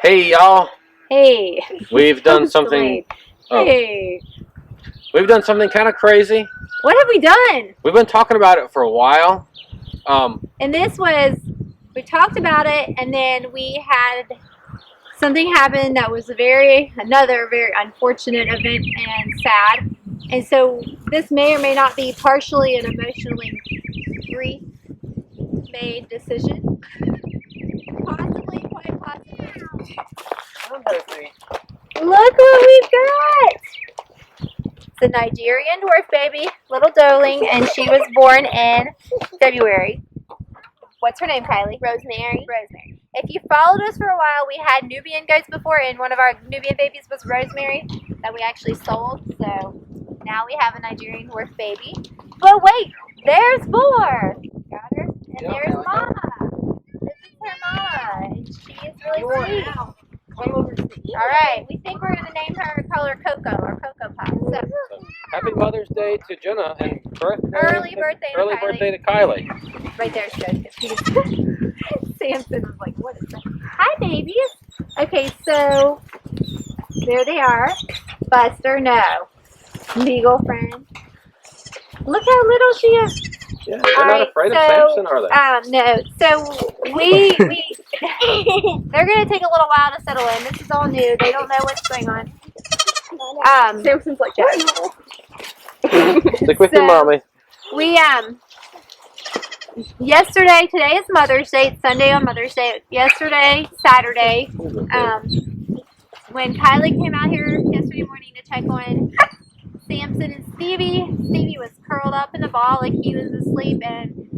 Hey y'all. Hey. We've done something. Hey. We've done something kind of crazy. What have we done? We've been talking about it for a while. And this was, we talked about it, and then we had something happen that was another very unfortunate event and sad. And so this may or may not be partially an emotionally grief-made decision. Possibly, quite possibly. Look what we've got! It's a Nigerian dwarf baby, little doeling, and she was born in February. What's her name, Kylie? Rosemary. Rosemary. If you followed us for a while, we had Nubian goats before, and one of our Nubian babies was Rosemary that we actually sold. So now we have a Nigerian dwarf baby. But wait, there's more. Got her? And there's Mama. This is her Mama, and she is really sweet. Alright, we think we're going to name her, call her Coco, or Coco Pop. So, happy Mother's Day to Jenna and early birthday to Kylie. Right there, Samson was like, what is that? Hi, babies. Okay, so there they are. Buster, no. Beagle friend. Look how little she is. Yeah, they're not afraid of Samson, are they? No. So we they're gonna take a little while to settle in. This is all new. They don't know what's going on. Samson's like, stick with your mommy. We today is Mother's Day. It's Sunday on Mother's Day. Yesterday, Saturday, when Kylie came out here yesterday morning to check on Samson and Stevie was curled up in a ball like he was asleep, and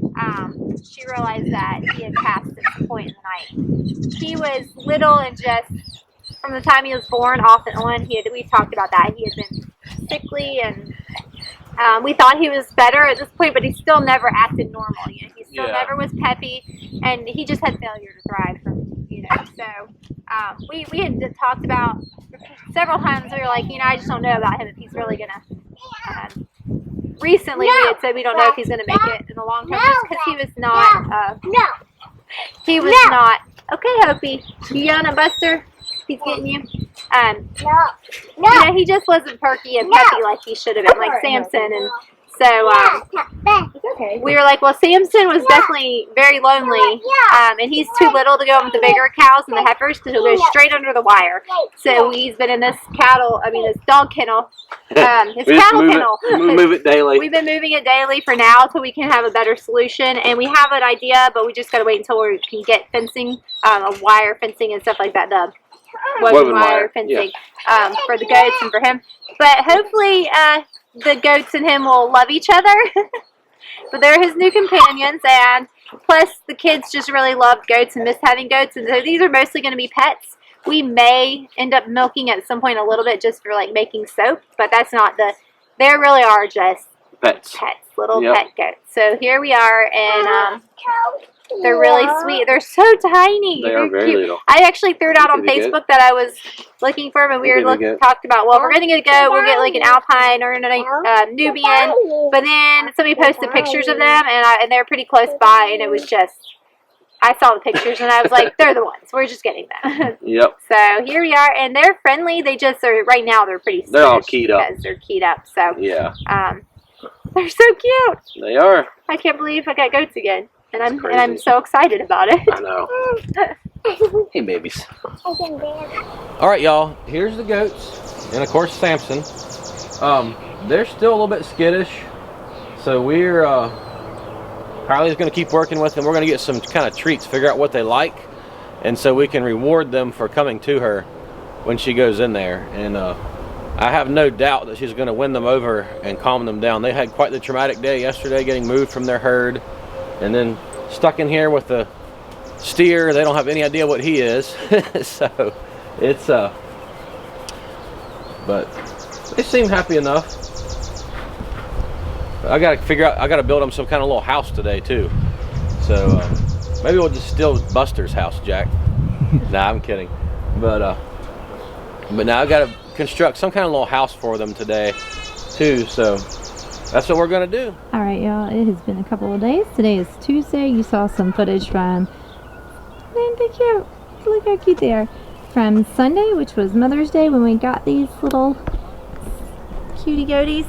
she realized that he had passed at some point in the night. He was little and just from the time he was born off and on. We talked about that. He had been sickly, and we thought he was better at this point, but he still never acted normal. You know, he still never was peppy, and he just had failure to thrive from So we had talked about several times. We were like, I just don't know about him if he's really gonna. Recently, we had said we don't know if he's gonna make it in the long term, just because he was not. He was not. Okay, Hopi, you yelling at Buster? He's getting you. He just wasn't perky and peppy like he should have been, like Samson. And so we were like, well, Samson was definitely very lonely, and he's too little to go in with the bigger cows and the heifers because he'll go straight under the wire. So he's been in this dog kennel, his cattle kennel. We move it daily. We've been moving it daily for now until we can have a better solution, and we have an idea, but we just got to wait until we can get fencing, wire fencing and stuff like that, the woven wire fencing for the goats and for him. But hopefully the goats and him will love each other. But they're his new companions, and plus the kids just really love goats and miss having goats, and so these are mostly going to be pets. We may end up milking at some point a little bit just for like making soap, but that's not they really are just pets, little pet goats. So here we are, and they're really sweet. They're so tiny. They are very cute. little. I actually threw it out on Facebook that I was looking for them, and we were talked about, well, if we're going to get a goat, we'll get like an Alpine or a Nubian. But then somebody posted pictures of them, and they're pretty close by, and it was just, I saw the pictures, and I was like, they're the ones. We're just getting them. Yep. So here we are, and they're friendly. They just are, right now, they're pretty They're all keyed up. Because they're keyed up, so. Yeah. They're so cute. They are. I can't believe I got goats again. And I'm so excited about it. I know. Hey, babies. All right, y'all. Here's the goats, and of course Samson. They're still a little bit skittish, so we're Kylie's going to keep working with them. We're going to get some kind of treats, figure out what they like, and so we can reward them for coming to her when she goes in there. And I have no doubt that she's going to win them over and calm them down. They had quite the traumatic day yesterday, getting moved from their herd. And then stuck in here with the steer. They don't have any idea what he is. So it's but they seem happy enough. But I gotta build them some kind of little house today too. So maybe we'll just steal Buster's house, Jack. Nah, I'm kidding. But now I gotta construct some kind of little house for them today too. So that's what we're going to do. All right, y'all. It has been a couple of days. Today is Tuesday. You saw some footage from... Aren't they cute? Look how cute they are. from Sunday, which was Mother's Day, when we got these little cutie goaties.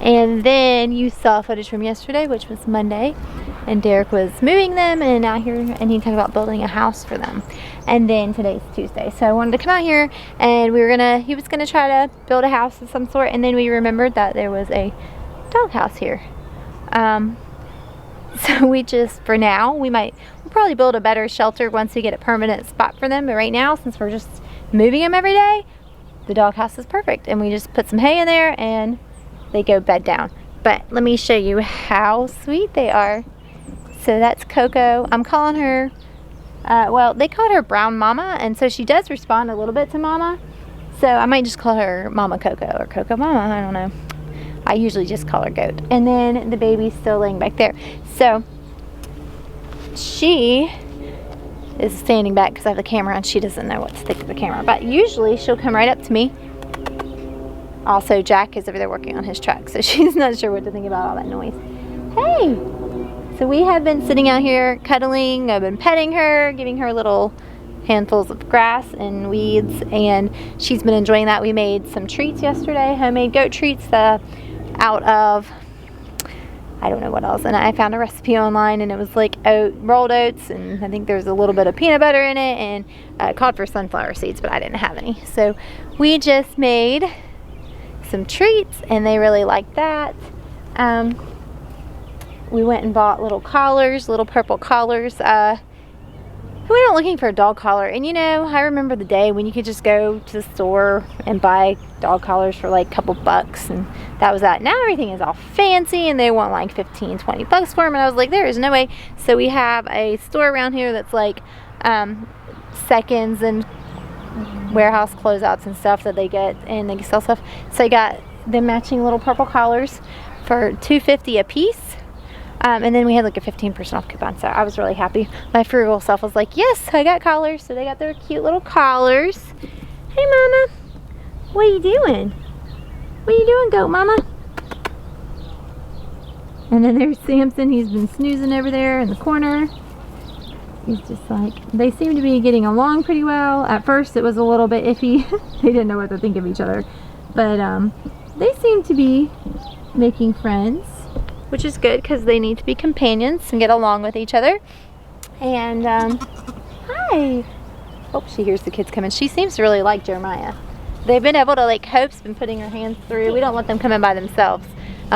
And then you saw footage from yesterday, which was Monday, and Derek was moving them and out here, and he talked about building a house for them. And then today's Tuesday, so I wanted to come out here, and he was gonna try to build a house of some sort, and then we remembered that there was a dog house here. So we just, for now, we'll probably build a better shelter once we get a permanent spot for them. But right now, since we're just moving them every day, the doghouse is perfect. And we just put some hay in there and they go bed down. But let me show you how sweet they are. So that's Coco. I'm calling her, well, they called her Brown Mama. And so she does respond a little bit to Mama. So I might just call her Mama Coco or Coco Mama. I don't know. I usually just call her Goat. And then the baby's still laying back there. So she is standing back because I have the camera and she doesn't know what to think of the camera. But usually she'll come right up to me. Also, Jack is over there working on his truck, so she's not sure what to think about all that noise. Hey! So we have been sitting out here cuddling. I've been petting her, giving her little handfuls of grass and weeds, and she's been enjoying that. We made some treats yesterday, homemade goat treats out of, I don't know what else, and I found a recipe online, and it was like rolled oats, and I think there's a little bit of peanut butter in it, and it called for sunflower seeds, but I didn't have any. So we just made some treats, and they really liked that. We went and bought little collars, little purple collars. We went out looking for a dog collar, and you know, I remember the day when you could just go to the store and buy dog collars for like a couple bucks, and that was that. Now everything is all fancy and they want like 15, 20 bucks for them, and I was like, there is no way. So we have a store around here that's like seconds and warehouse closeouts and stuff that they get, and they sell stuff. So I got the matching little purple collars for $2.50 a piece. And then we had like a 15% off coupon, so I was really happy. My frugal self was like, yes, I got collars. So they got their cute little collars. Hey, Mama. What are you doing? What are you doing, Goat Mama? And then there's Samson. He's been snoozing over there in the corner. He's just like, they seem to be getting along pretty well. At first, it was a little bit iffy. They didn't know what to think of each other. But they seem to be making friends, which is good because they need to be companions and get along with each other. And hi. Oh, she hears the kids coming. She seems to really like Jeremiah. They've been able to, like, Hope's been putting her hands through. We don't want them coming by themselves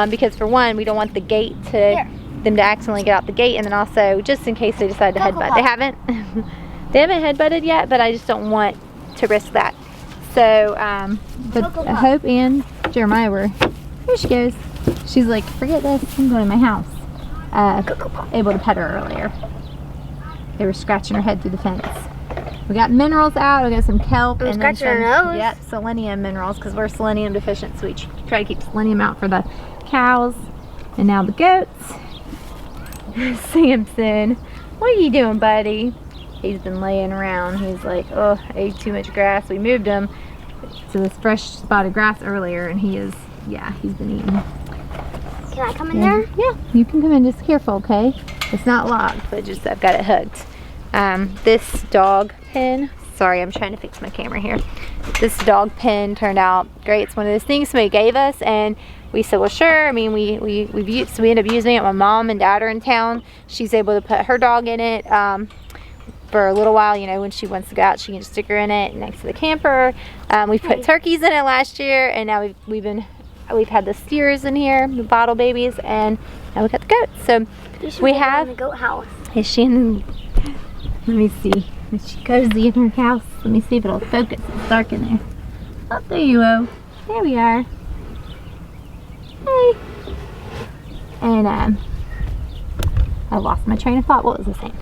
because, for one, we don't want the gate them to accidentally get out the gate, and then also just in case they decide to headbutt. They haven't headbutted yet, but I just don't want to risk that. So but Hope and Jeremiah were, here she goes. She's like, forget this, I'm going to my house. Able to pet her earlier. They were scratching her head through the fence. We got minerals out. We got some kelp and then some, her nose. Yep, selenium minerals because we're selenium deficient, so we try to keep selenium out for the cows. And now the goats. Samson, what are you doing, buddy? He's been laying around. He's like, oh, I ate too much grass. We moved him to this fresh spot of grass earlier, and he is, yeah, he's been eating. Can I come in there? Yeah, you can come in. Just careful, okay? It's not locked, but just I've got it hooked. This dog pen, sorry, I'm trying to fix my camera here. This dog pen turned out great. It's one of those things somebody gave us, and we said, well, sure. I mean, we end up using it. My mom and dad are in town. She's able to put her dog in it for a little while. You know, when she wants to go out, she can just stick her in it next to the camper. We put turkeys in it last year, and now we've had the steers in here, the bottle babies, and now we got the goats. So we have the goat house. Is she in the, let me see. Is she cozy in her house? Let me see if it'll focus. It's dark in there. Oh, there you go. There we are. Hey. And I lost my train of thought. What was I saying?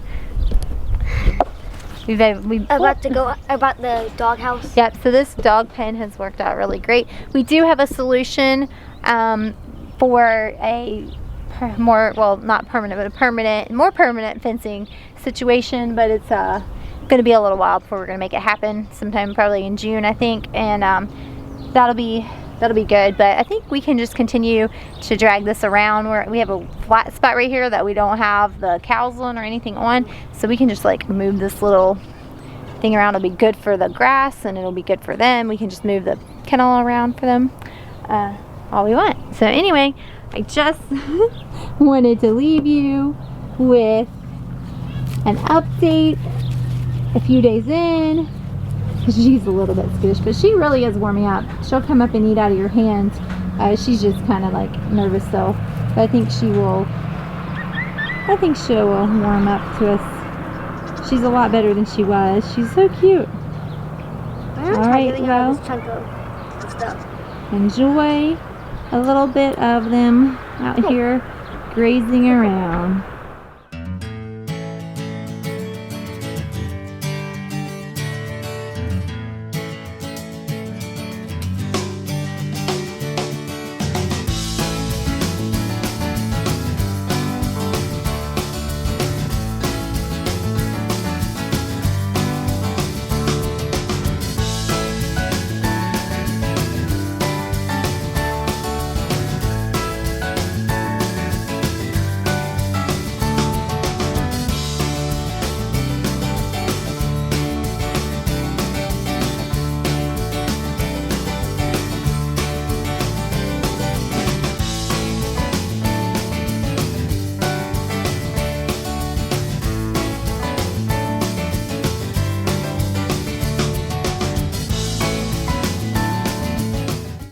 About the dog house. Yep, so this dog pen has worked out really great. We do have a solution for a more permanent fencing situation, but it's going to be a little while before we're going to make it happen. Sometime probably in June, I think, and that'll be good. But I think we can just continue to drag this around. We have a flat spot right here that we don't have the cows on or anything on, so we can just like move this little thing around. It'll be good for the grass and it'll be good for them. We can just move the kennel around for them all we want. So anyway, I just wanted to leave you with an update a few days in. She's a little bit skittish, but she really is warming up. She'll come up and eat out of your hand. She's just kind of like nervous though. But I think she will warm up to us. She's a lot better than she was. She's so cute. Alright, well, enjoy a little bit of them out here grazing around.